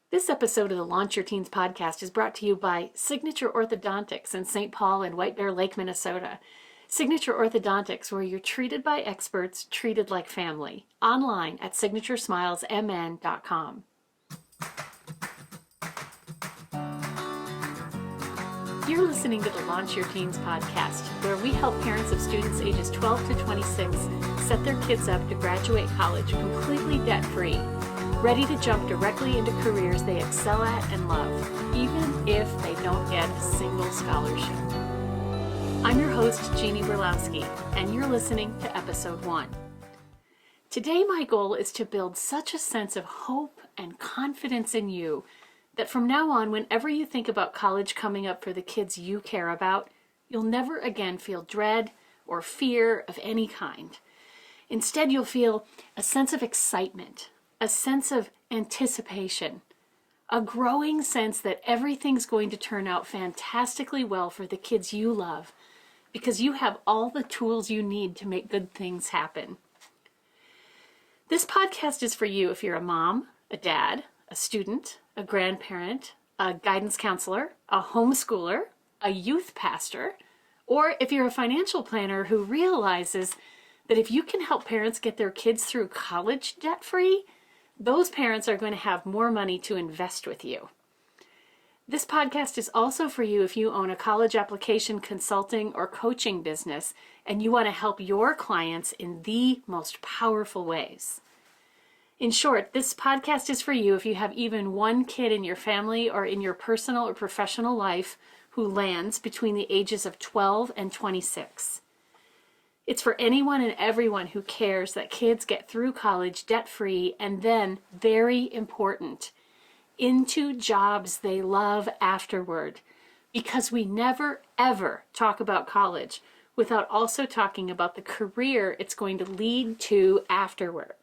This episode of the Launch Your Teens podcast is brought to you by Signature Orthodontics in St. Paul and White Bear Lake, Minnesota. Signature Orthodontics, where you're treated by experts, treated like family. Online at signaturesmilesmn.com. You're listening to the Launch Your Teens podcast, where we help parents of students ages 12 to 26 set their kids up to graduate college completely debt-free, ready to jump directly into careers they excel at and love, even if they don't get a single scholarship. I'm your host, Jeannie Berlowski, and you're listening to episode 1. Today, my goal is to build such a sense of hope and confidence in you that from now on, whenever you think about college coming up for the kids you care about, you'll never again feel dread or fear of any kind. Instead, you'll feel a sense of excitement, a sense of anticipation, a growing sense that everything's going to turn out fantastically well for the kids you love, because you have all the tools you need to make good things happen. This podcast is for you if you're a mom, a dad, a student, a grandparent, a guidance counselor, a homeschooler, a youth pastor, or if you're a financial planner who realizes that if you can help parents get their kids through college debt-free, those parents are going to have more money to invest with you. This podcast is also for you if you own a college application consulting or coaching business and you want to help your clients in the most powerful ways. In short, this podcast is for you if you have even one kid in your family or in your personal or professional life who lands between the ages of 12 and 26. It's for anyone and everyone who cares that kids get through college debt-free and then, very important, into jobs they love afterward. Because we never, ever talk about college without also talking about the career it's going to lead to afterward.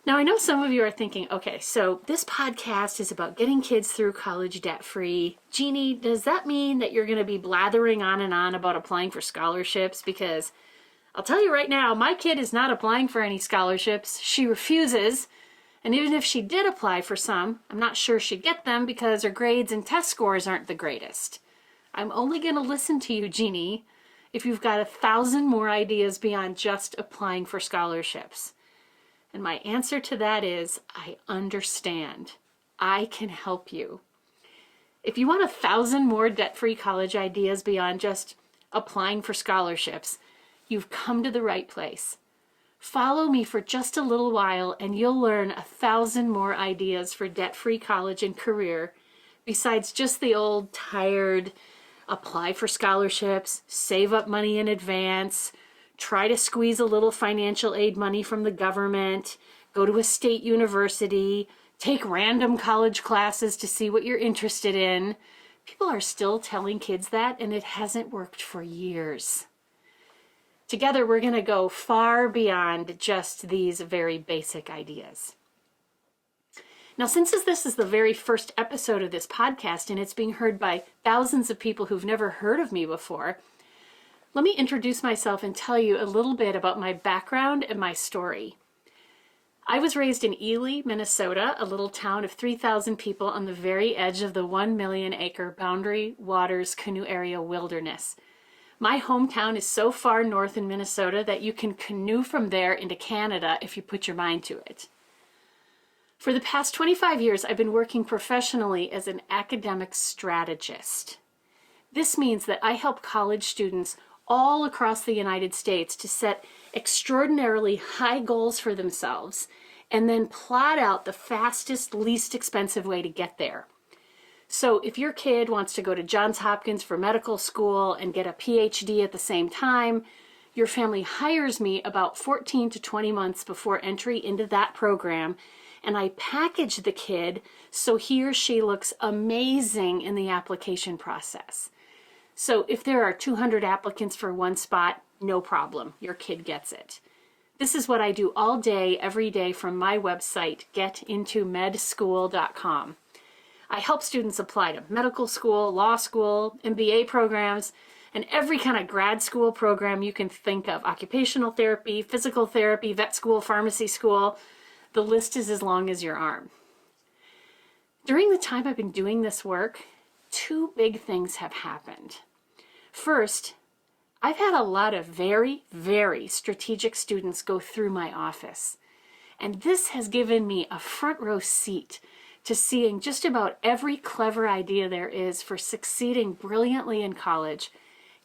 Now, I know some of you are thinking, okay, so this podcast is about getting kids through college debt-free. Jeannie, does that mean that you're going to be blathering on and on about applying for scholarships? Because I'll tell you right now, my kid is not applying for any scholarships. She refuses. And even if she did apply for some, I'm not sure she'd get them because her grades and test scores aren't the greatest. I'm only going to listen to you, Jeannie, if you've got 1,000 more ideas beyond just applying for scholarships. And my answer to that is, I understand. I can help you. If you want 1,000 more debt-free college ideas beyond just applying for scholarships, you've come to the right place. Follow me for just a little while and you'll learn 1,000 more ideas for debt-free college and career, besides just the old tired, apply for scholarships, save up money in advance, try to squeeze a little financial aid money from the government, go to a state university, take random college classes to see what you're interested in. People are still telling kids that, and it hasn't worked for years. Together, we're going to go far beyond just these very basic ideas. Now, since this is the very first episode of this podcast, and it's being heard by thousands of people who've never heard of me before, let me introduce myself and tell you a little bit about my background and my story. I was raised in Ely, Minnesota, a little town of 3,000 people on the very edge of the 1 million acre Boundary Waters Canoe Area wilderness. My hometown is so far north in Minnesota that you can canoe from there into Canada if you put your mind to it. For the past 25 years, I've been working professionally as an academic strategist. This means that I help college students all across the United States to set extraordinarily high goals for themselves and then plot out the fastest, least expensive way to get there. So if your kid wants to go to Johns Hopkins for medical school and get a PhD at the same time, your family hires me about 14 to 20 months before entry into that program, and I package the kid so he or she looks amazing in the application process. So if there are 200 applicants for one spot, no problem, your kid gets it. This is what I do all day, every day from my website, getintomedschool.com. I help students apply to medical school, law school, MBA programs, and every kind of grad school program you can think of. Occupational therapy, physical therapy, vet school, pharmacy school. The list is as long as your arm. During the time I've been doing this work, two big things have happened. First, I've had a lot of very, very strategic students go through my office. And this has given me a front row seat to seeing just about every clever idea there is for succeeding brilliantly in college,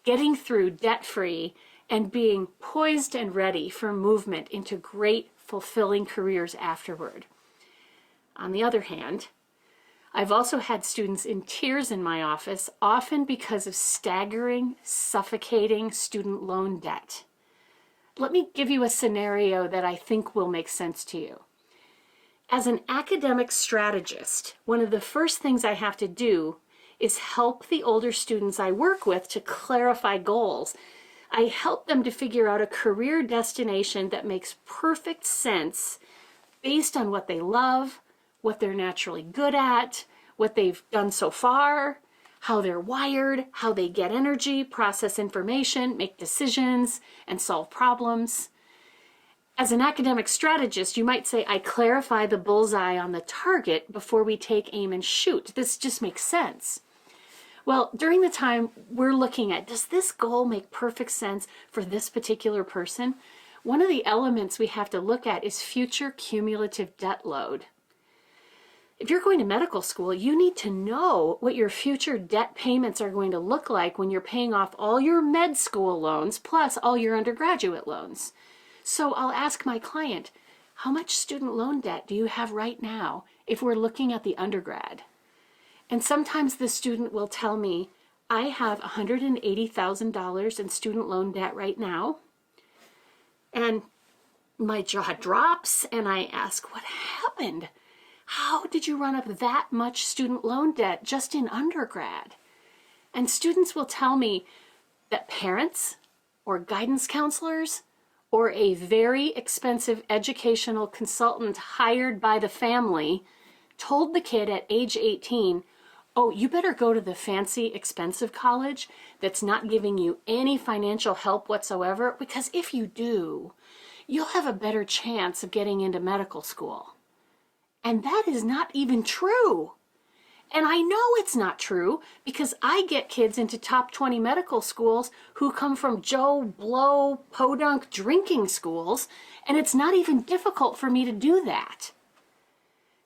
getting through debt-free, and being poised and ready for movement into great, fulfilling careers afterward. On the other hand, I've also had students in tears in my office, often because of staggering, suffocating student loan debt. Let me give you a scenario that I think will make sense to you. As an academic strategist, one of the first things I have to do is help the older students I work with to clarify goals. I help them to figure out a career destination that makes perfect sense based on what they love, what they're naturally good at, what they've done so far, how they're wired, how they get energy, process information, make decisions, and solve problems. As an academic strategist, you might say, I clarify the bullseye on the target before we take aim and shoot. This just makes sense. Well, during the time we're looking at, does this goal make perfect sense for this particular person? One of the elements we have to look at is future cumulative debt load. If you're going to medical school, you need to know what your future debt payments are going to look like when you're paying off all your med school loans plus all your undergraduate loans. So I'll ask my client, how much student loan debt do you have right now if we're looking at the undergrad? And sometimes the student will tell me, I have $180,000 in student loan debt right now. And my jaw drops and I ask, what happened? How did you run up that much student loan debt just in undergrad? And students will tell me that parents or guidance counselors or a very expensive educational consultant hired by the family told the kid at age 18, oh, you better go to the fancy, expensive college that's not giving you any financial help whatsoever, because if you do, you'll have a better chance of getting into medical school. And that is not even true. And I know it's not true because I get kids into top 20 medical schools who come from Joe Blow, podunk drinking schools, and it's not even difficult for me to do that.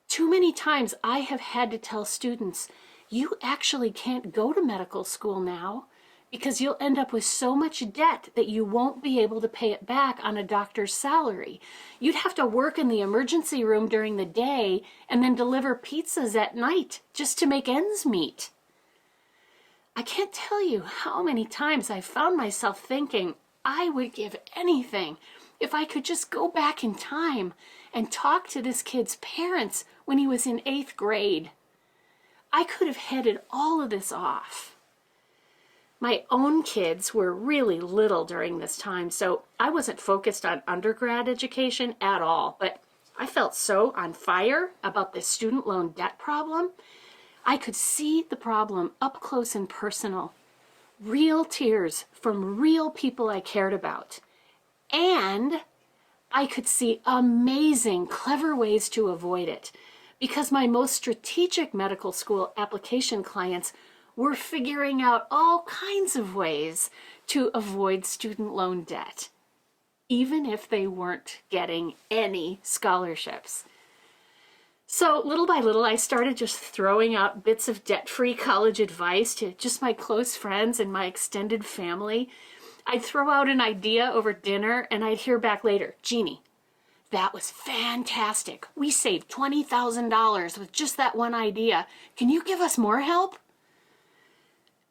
Too many times I have had to tell students, you actually can't go to medical school now because you'll end up with so much debt that you won't be able to pay it back on a doctor's salary. You'd have to work in the emergency room during the day and then deliver pizzas at night just to make ends meet. I can't tell you how many times I found myself thinking I would give anything if I could just go back in time and talk to this kid's parents when he was in 8th grade. I could have headed all of this off. My own kids were really little during this time, so I wasn't focused on undergrad education at all, but I felt so on fire about this student loan debt problem. I could see the problem up close and personal, real tears from real people I cared about, and I could see amazing, clever ways to avoid it, because my most strategic medical school application clients were figuring out all kinds of ways to avoid student loan debt, even if they weren't getting any scholarships. So little by little, I started just throwing out bits of debt-free college advice to just my close friends and my extended family. I'd throw out an idea over dinner and I'd hear back later, Jeannie, that was fantastic. We saved $20,000 with just that one idea. Can you give us more help?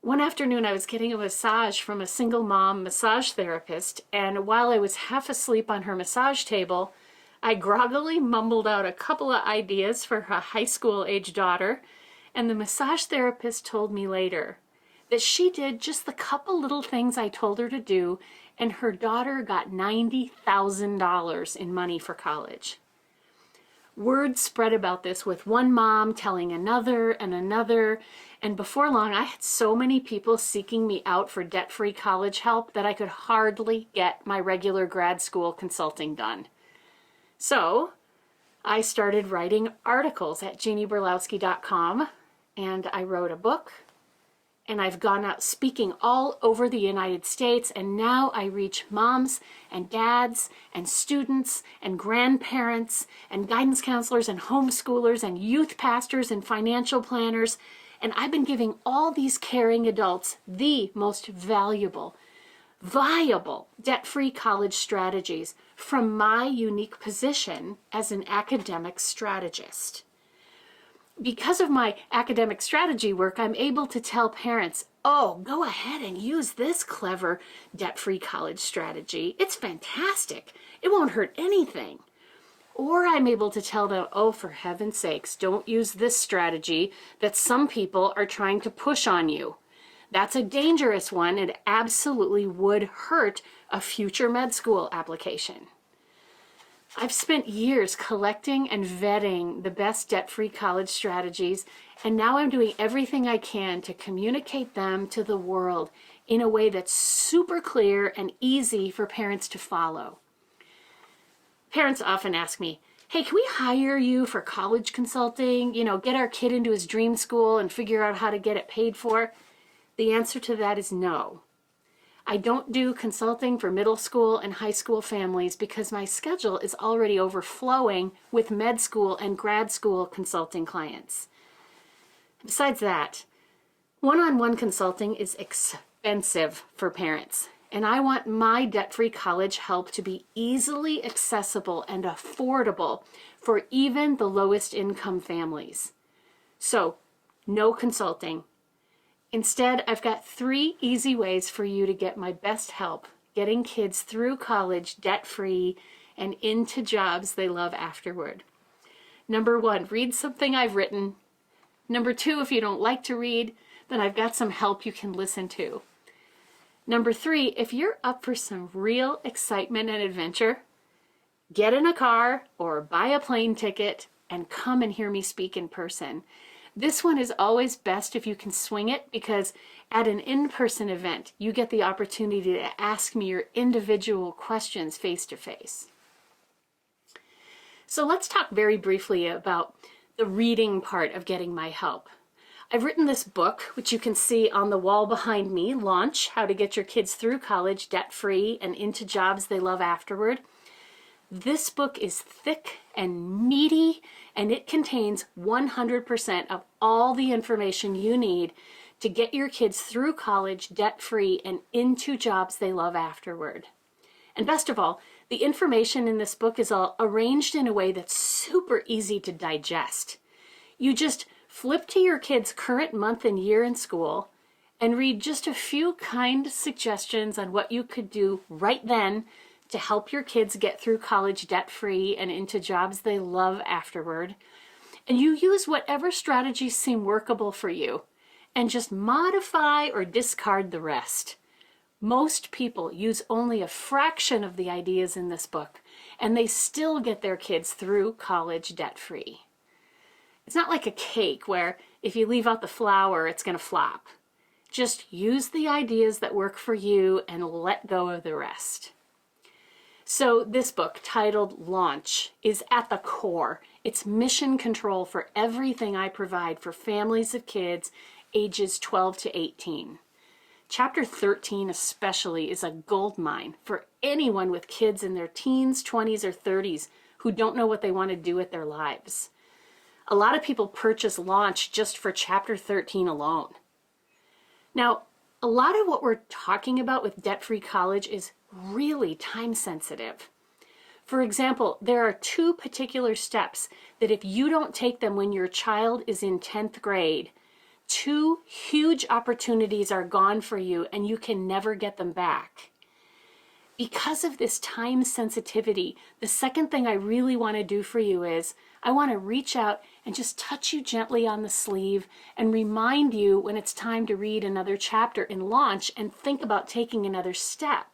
One afternoon, I was getting a massage from a single mom massage therapist, and while I was half asleep on her massage table, I groggily mumbled out a couple of ideas for her high school age daughter, and the massage therapist told me later that she did just the couple little things I told her to do, and her daughter got $90,000 in money for college. Word spread about this with one mom telling another and another, and before long I had so many people seeking me out for debt-free college help that I could hardly get my regular grad school consulting done. So I started writing articles at jeannieberlowski.com, and I wrote a book, and I've gone out speaking all over the United States, and now I reach moms and dads and students and grandparents and guidance counselors and homeschoolers and youth pastors and financial planners, and I've been giving all these caring adults the most valuable, viable, debt-free college strategies from my unique position as an academic strategist. Because of my academic strategy work, I'm able to tell parents, oh, go ahead and use this clever debt-free college strategy. It's fantastic. It won't hurt anything. Or I'm able to tell them, oh, for heaven's sakes, don't use this strategy that some people are trying to push on you. That's a dangerous one and absolutely would hurt a future med school application. I've spent years collecting and vetting the best debt-free college strategies, and now I'm doing everything I can to communicate them to the world in a way that's super clear and easy for parents to follow. Parents often ask me, hey, can we hire you for college consulting? Get our kid into his dream school and figure out how to get it paid for? The answer to that is no. I don't do consulting for middle school and high school families because my schedule is already overflowing with med school and grad school consulting clients. Besides that, one-on-one consulting is expensive for parents, and I want my debt-free college help to be easily accessible and affordable for even the lowest income families. So, no consulting. Instead, I've got 3 easy ways for you to get my best help getting kids through college debt-free and into jobs they love afterward. Number 1, read something I've written. Number 2, if you don't like to read, then I've got some help you can listen to. Number 3, if you're up for some real excitement and adventure, get in a car or buy a plane ticket and come and hear me speak in person. This one is always best if you can swing it, because at an in-person event, you get the opportunity to ask me your individual questions face to face. So let's talk very briefly about the reading part of getting my help. I've written this book, which you can see on the wall behind me, Launch: How to Get Your Kids Through College Debt-Free and Into Jobs They Love Afterward. This book is thick and meaty, and it contains 100% of all the information you need to get your kids through college debt-free and into jobs they love afterward. And best of all, the information in this book is all arranged in a way that's super easy to digest. You just flip to your kid's current month and year in school and read just a few kind suggestions on what you could do right then to help your kids get through college debt-free and into jobs they love afterward. And you use whatever strategies seem workable for you and just modify or discard the rest. Most people use only a fraction of the ideas in this book, and they still get their kids through college debt-free. It's not like a cake where if you leave out the flour, it's going to flop. Just use the ideas that work for you and let go of the rest. So this book, titled Launch, is at the core. It's mission control for everything I provide for families of kids ages 12 to 18. Chapter 13 especially is a goldmine for anyone with kids in their teens, 20s, or 30s who don't know what they want to do with their lives. A lot of people purchase Launch just for Chapter 13 alone. Now, a lot of what we're talking about with debt-free college is really time sensitive. For example, there are 2 particular steps that if you don't take them when your child is in 10th grade, 2 huge opportunities are gone for you and you can never get them back. Because of this time sensitivity, the second thing I really want to do for you is I want to reach out and just touch you gently on the sleeve and remind you when it's time to read another chapter in Launch and think about taking another step.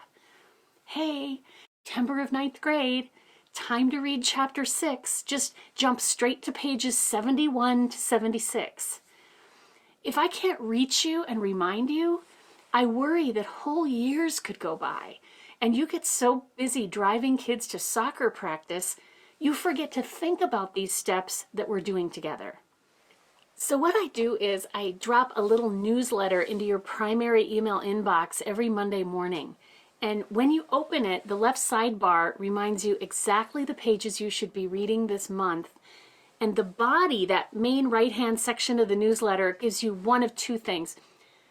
Hey, September of 9th grade, time to read chapter 6. Just jump straight to pages 71 to 76. If I can't reach you and remind you, I worry that whole years could go by and you get so busy driving kids to soccer practice, you forget to think about these steps that we're doing together. So what I do is I drop a little newsletter into your primary email inbox every Monday morning. And when you open it, the left sidebar reminds you exactly the pages you should be reading this month. And the body, that main right-hand section of the newsletter, gives you one of two things.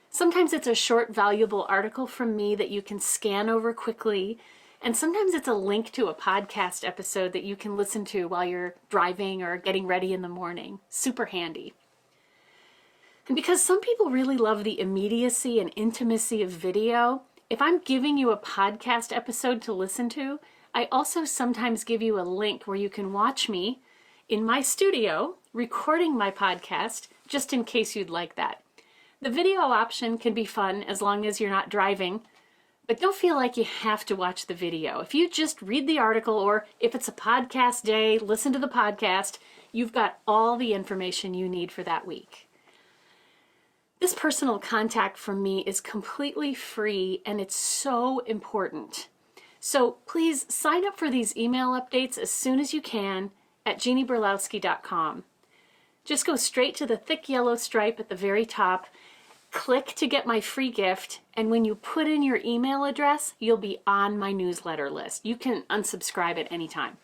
Sometimes it's a short, valuable article from me that you can scan over quickly. And sometimes it's a link to a podcast episode that you can listen to while you're driving or getting ready in the morning. Super handy. And because some people really love the immediacy and intimacy of video, if I'm giving you a podcast episode to listen to, I also sometimes give you a link where you can watch me in my studio recording my podcast, just in case you'd like that. The video option can be fun as long as you're not driving, but don't feel like you have to watch the video. If you just read the article, or if it's a podcast day, listen to the podcast, you've got all the information you need for that week. This personal contact from me is completely free, and it's so important. So please sign up for these email updates as soon as you can at jeannieberlowski.com. Just go straight to the thick yellow stripe at the very top, click to get my free gift, and when you put in your email address, you'll be on my newsletter list. You can unsubscribe at any time.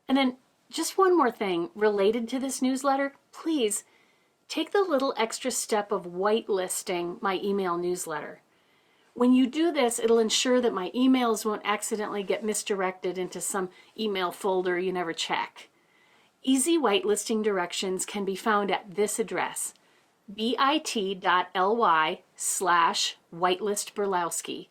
And then just one more thing related to this newsletter, please take the little extra step of whitelisting my email newsletter. When you do this, it'll ensure that my emails won't accidentally get misdirected into some email folder you never check. Easy whitelisting directions can be found at this address, bit.ly/whitelistberlowski.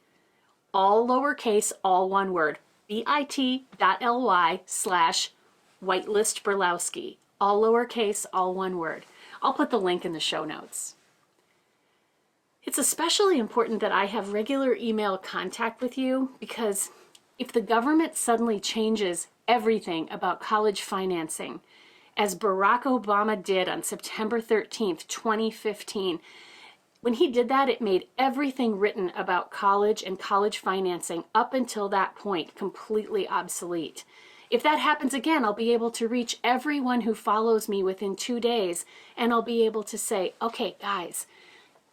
All lowercase, all one word, bit.ly/whitelistberlowski. All lowercase, all one word. I'll put the link in the show notes. It's especially important that I have regular email contact with you, because if the government suddenly changes everything about college financing, as Barack Obama did on September 13th, 2015, when he did that, it made everything written about college and college financing up until that point completely obsolete. If that happens again, I'll be able to reach everyone who follows me within 2 days, and I'll be able to say, okay, guys,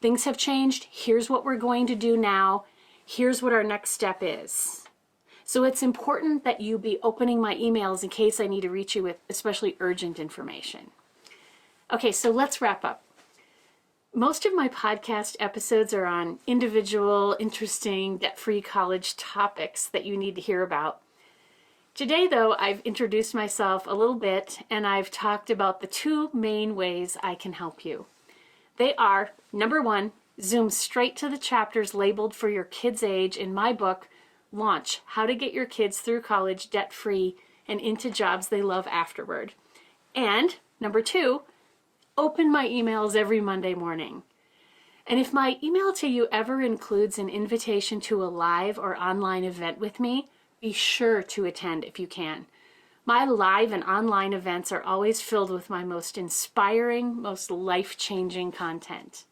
things have changed. Here's what we're going to do now. Here's what our next step is. So it's important that you be opening my emails in case I need to reach you with especially urgent information. Okay, so let's wrap up. Most of my podcast episodes are on individual, interesting, debt-free college topics that you need to hear about. Today, though, I've introduced myself a little bit, and I've talked about the two main ways I can help you. They are, number one, zoom straight to the chapters labeled for your kid's age in my book, Launch: How to Get Your Kids Through College Debt-Free and Into Jobs They Love Afterward. And, number two, open my emails every Monday morning. And if my email to you ever includes an invitation to a live or online event with me, be sure to attend if you can. My live and online events are always filled with my most inspiring, most life-changing content.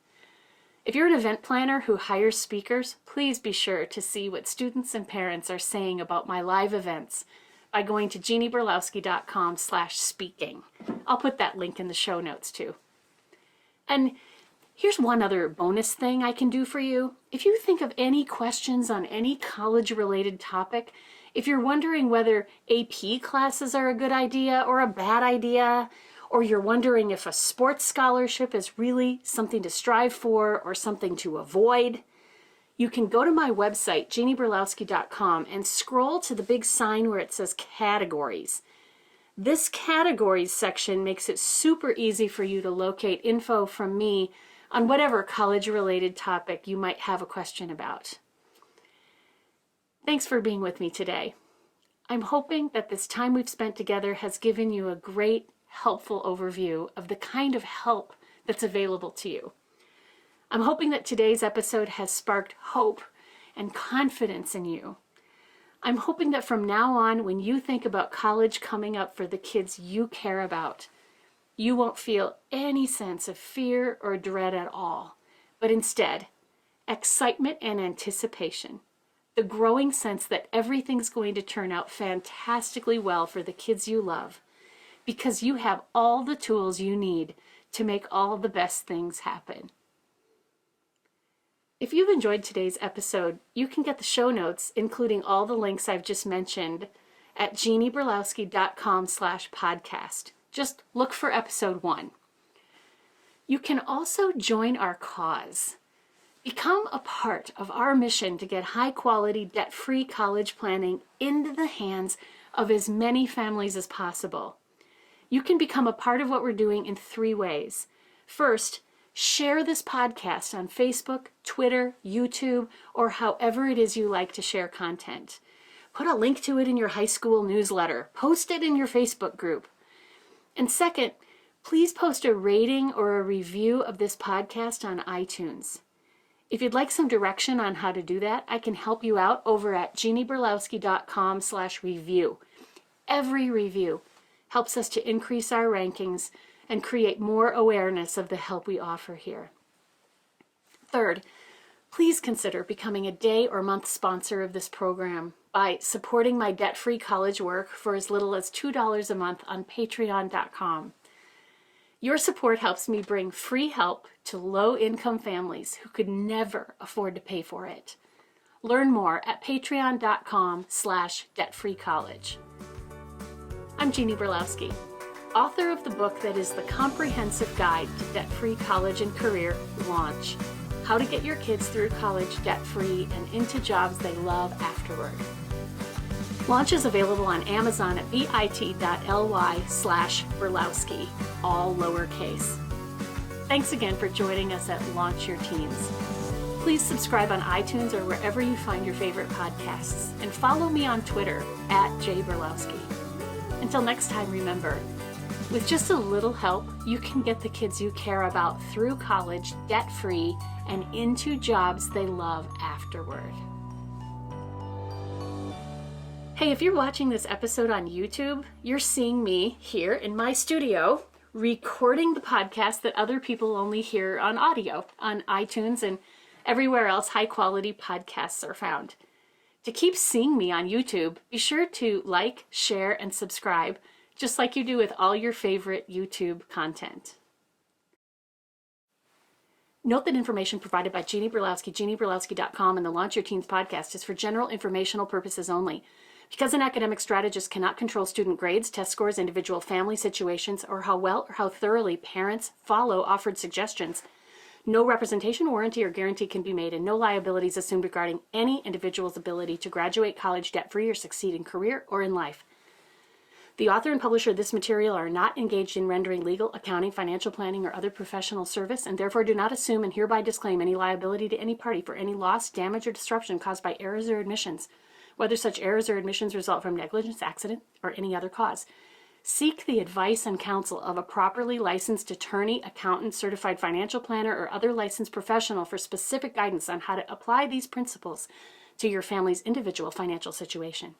If you're an event planner who hires speakers, please be sure to see what students and parents are saying about my live events by going to jeannieberlowski.com/speaking. I'll put that link in the show notes too. And here's one other bonus thing I can do for you. If you think of any questions on any college-related topic, if you're wondering whether AP classes are a good idea or a bad idea, or you're wondering if a sports scholarship is really something to strive for or something to avoid, you can go to my website, jeannieberlowski.com, and scroll to the big sign where it says Categories. This Categories section makes it super easy for you to locate info from me on whatever college-related topic you might have a question about. Thanks for being with me today. I'm hoping that this time we've spent together has given you a great, helpful overview of the kind of help that's available to you. I'm hoping that today's episode has sparked hope and confidence in you. I'm hoping that from now on, when you think about college coming up for the kids you care about, you won't feel any sense of fear or dread at all, but instead, excitement and anticipation. the growing sense that everything's going to turn out fantastically well for the kids you love, because you have all the tools you need to make all the best things happen. If you've enjoyed today's episode, you can get the show notes, including all the links I've just mentioned, at jeannieberlowski.com/podcast. Just look for episode 1. You can also join our cause. Become a part of our mission to get high-quality, debt-free college planning into the hands of as many families as possible. You can become a part of what we're doing in 3 ways. First, share this podcast on Facebook, Twitter, YouTube, or however it is you like to share content. Put a link to it in your high school newsletter. Post it in your Facebook group. And second, please post a rating or a review of this podcast on iTunes. If you'd like some direction on how to do that, I can help you out over at jeannieberlowski.com/review. Every review helps us to increase our rankings and create more awareness of the help we offer here. Third, please consider becoming a day or month sponsor of this program by supporting my debt-free college work for as little as $2 a month on patreon.com. Your support helps me bring free help to low-income families who could never afford to pay for it. Learn more at patreon.com/debtfreecollege. I'm Jeannie Berlowski, author of the book that is the comprehensive guide to debt-free college and career, Launch: How to Get Your Kids Through College Debt-Free and Into Jobs They Love Afterward. Launch is available on Amazon at bit.ly/Berlowski, all lowercase. Thanks again for joining us at Launch Your Teens. Please subscribe on iTunes or wherever you find your favorite podcasts, and follow me on Twitter at @jberlowski. Until next time, remember, with just a little help, you can get the kids you care about through college debt-free and into jobs they love afterward. Hey, if you're watching this episode on YouTube, you're seeing me here in my studio recording the podcast that other people only hear on audio on iTunes and everywhere else high-quality podcasts are found. To keep seeing me on YouTube, be sure to like, share, and subscribe, just like you do with all your favorite YouTube content. Note that information provided by Jeannie Berlowski, jeannieberlowski.com, and the Launch Your Teens podcast is for general informational purposes only. Because an academic strategist cannot control student grades, test scores, individual family situations, or how well or how thoroughly parents follow offered suggestions, no representation, warranty, or guarantee can be made, and no liabilities assumed regarding any individual's ability to graduate college debt-free or succeed in career or in life. The author and publisher of this material are not engaged in rendering legal, accounting, financial planning, or other professional service, and therefore do not assume and hereby disclaim any liability to any party for any loss, damage, or disruption caused by errors or omissions, whether such errors or omissions result from negligence, accident, or any other cause. Seek the advice and counsel of a properly licensed attorney, accountant, certified financial planner, or other licensed professional for specific guidance on how to apply these principles to your family's individual financial situation.